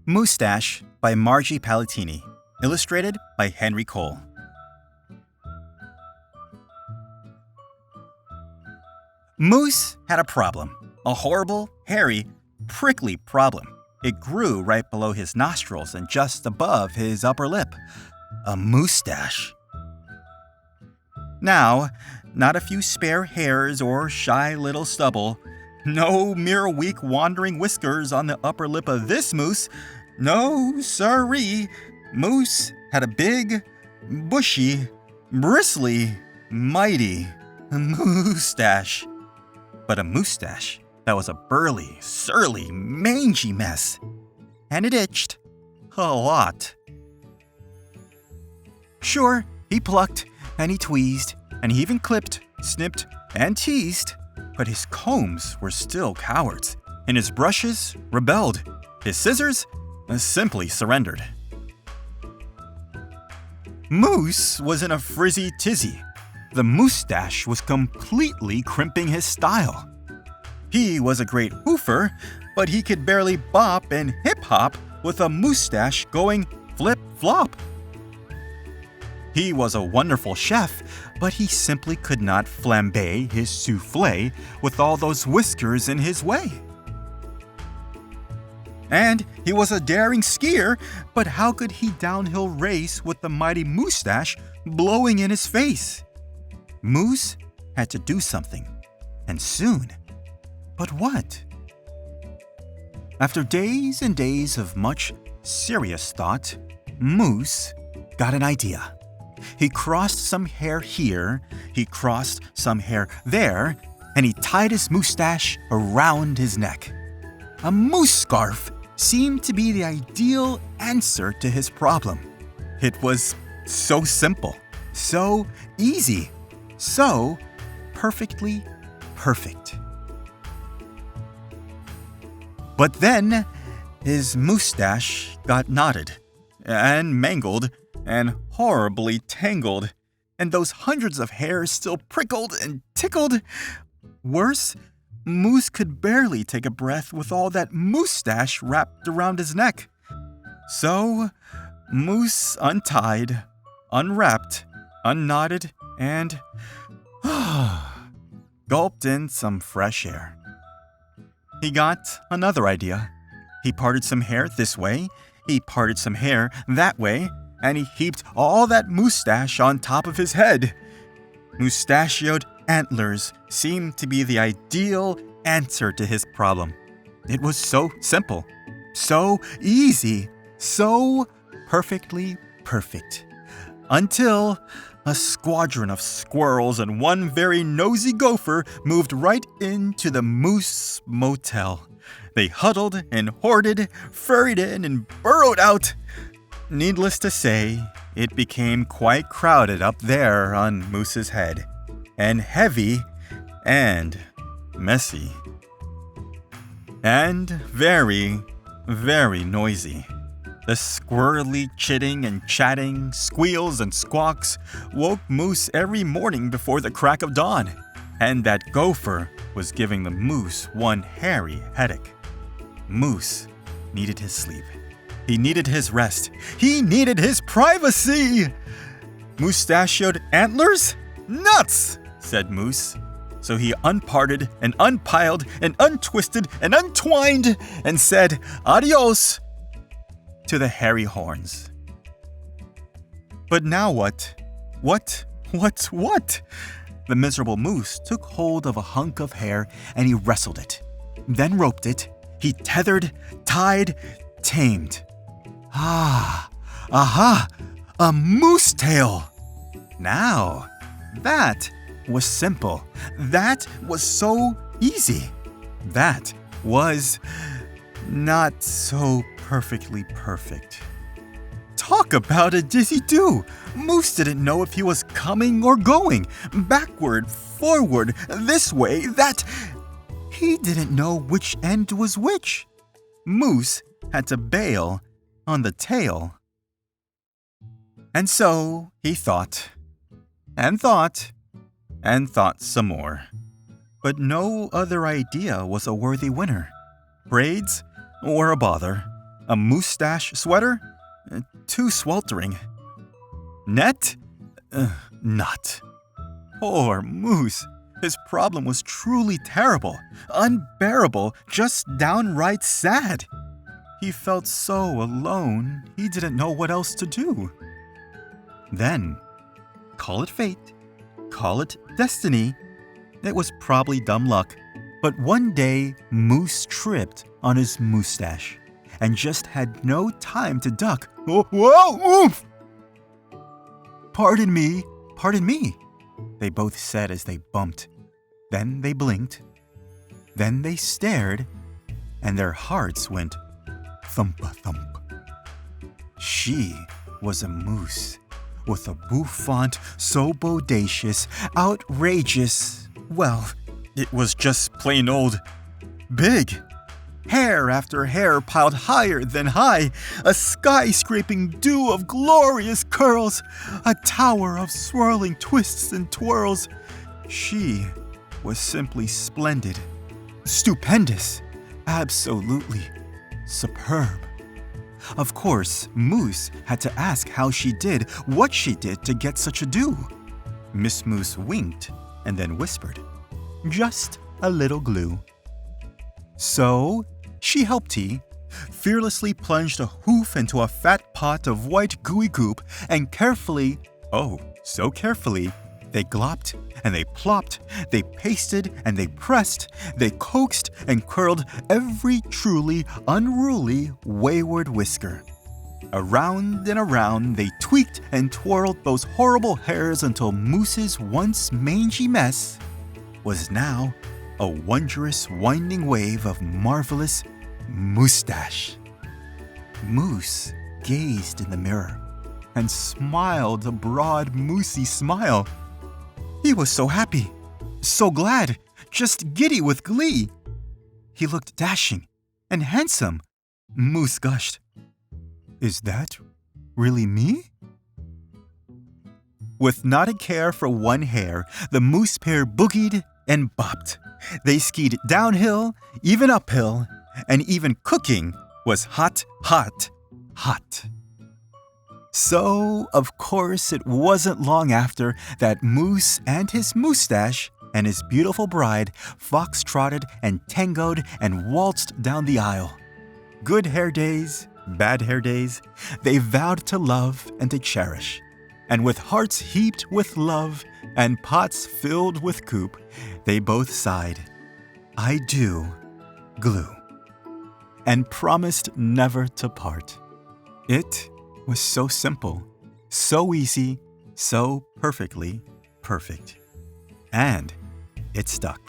Moosetache by Margie Palatini, illustrated by Henry Cole. Moose had a problem, a horrible, hairy, prickly problem. It grew right below his nostrils and just above his upper lip. A moosetache. Now, not a few spare hairs or shy little stubble. No mere weak wandering whiskers on the upper lip of this moose. No, sirree. Moose had a big, bushy, bristly, mighty moosetache. But a moosetache that was a burly, surly, mangy mess. And it itched a lot. Sure, he plucked and he tweezed and he even clipped, snipped, and teased. But his combs were still cowards, and his brushes rebelled. His scissors simply surrendered. Moose was in a frizzy tizzy. The moosetache was completely crimping his style. He was a great hoofer, but he could barely bop and hip-hop with a moosetache going flip-flop. He was a wonderful chef, but he simply could not flambe his soufflé with all those whiskers in his way. And he was a daring skier, but how could he downhill race with the mighty moosetache blowing in his face? Moose had to do something, and soon. But what? After days and days of much serious thought, Moose got an idea. He crossed some hair here, he crossed some hair there, and he tied his moosetache around his neck. A moose scarf seemed to be the ideal answer to his problem. It was so simple, so easy, so perfectly perfect. But then his moosetache got knotted and mangled and horribly tangled, and those hundreds of hairs still prickled and tickled. Worse, Moose could barely take a breath with all that moosetache wrapped around his neck. So, Moose untied, unwrapped, unknotted, and gulped in some fresh air. He got another idea. He parted some hair this way, he parted some hair that way, and he heaped all that moosetache on top of his head. Moustachioed antlers seemed to be the ideal answer to his problem. It was so simple, so easy, so perfectly perfect. Until a squadron of squirrels and one very nosy gopher moved right into the Moose Motel. They huddled and hoarded, furried in and burrowed out. Needless to say, it became quite crowded up there on Moose's head, and heavy and messy, and very, very noisy. The squirrely chitting and chatting, squeals and squawks woke Moose every morning before the crack of dawn, and that gopher was giving the moose one hairy headache. Moose needed his sleep. He needed his rest. He needed his privacy. Moustachioed antlers? Nuts, said Moose. So he unparted and unpiled and untwisted and untwined and said adios to the hairy horns. But now what? What? The miserable moose took hold of a hunk of hair and he wrestled it, then roped it. He tethered, tied, tamed. Aha! A moose tail! Now, that was simple. That was so easy. That was not so perfectly perfect. Talk about a dizzy-do! Moose didn't know if he was coming or going, backward, forward, this way, that. He didn't know which end was which. Moose had to bail on the tail. And so he thought, and thought, and thought some more. But no other idea was a worthy winner. Braids were a bother. A Moosetache sweater? Too sweltering. Net? Not. Poor Moose. His problem was truly terrible, unbearable, just downright sad. He felt so alone, he didn't know what else to do. Then, call it fate, call it destiny. It was probably dumb luck, but one day Moose tripped on his Moosetache and just had no time to duck. Oh, whoa! Oof! Pardon me, they both said as they bumped. Then they blinked. Then they stared, and their hearts went thump-a-thump. She was a moose with a bouffant so bodacious, outrageous. Well, it was just plain old big. Hair after hair piled higher than high, a skyscraping dew of glorious curls, a tower of swirling twists and twirls. She was simply splendid, stupendous, absolutely superb. Of course, Moose had to ask how she did what she did to get such a dew. Miss Moose winked and then whispered, "Just a little glue." So, she helped tea, fearlessly plunged a hoof into a fat pot of white gooey goop, and carefully, oh, so carefully, they glopped and they plopped, they pasted and they pressed, they coaxed and curled every truly unruly wayward whisker. Around and around they tweaked and twirled those horrible hairs until Moose's once mangy mess was now a wondrous winding wave of marvelous Moosetache. Moose gazed in the mirror and smiled a broad, moosey smile. He was so happy, so glad, just giddy with glee. He looked dashing and handsome. Moose gushed, "Is that really me?" With not a care for one hair, the moose pair boogied and bopped. They skied downhill, even uphill, and even cooking was hot, hot, hot. So, of course, it wasn't long after that Moose and his Moosetache and his beautiful bride fox-trotted and tangoed and waltzed down the aisle. Good hair days, bad hair days, they vowed to love and to cherish. And with hearts heaped with love and pots filled with goop, they both sighed, "I do," glue, and promised never to part. It was so simple, so easy, so perfectly perfect. And it stuck.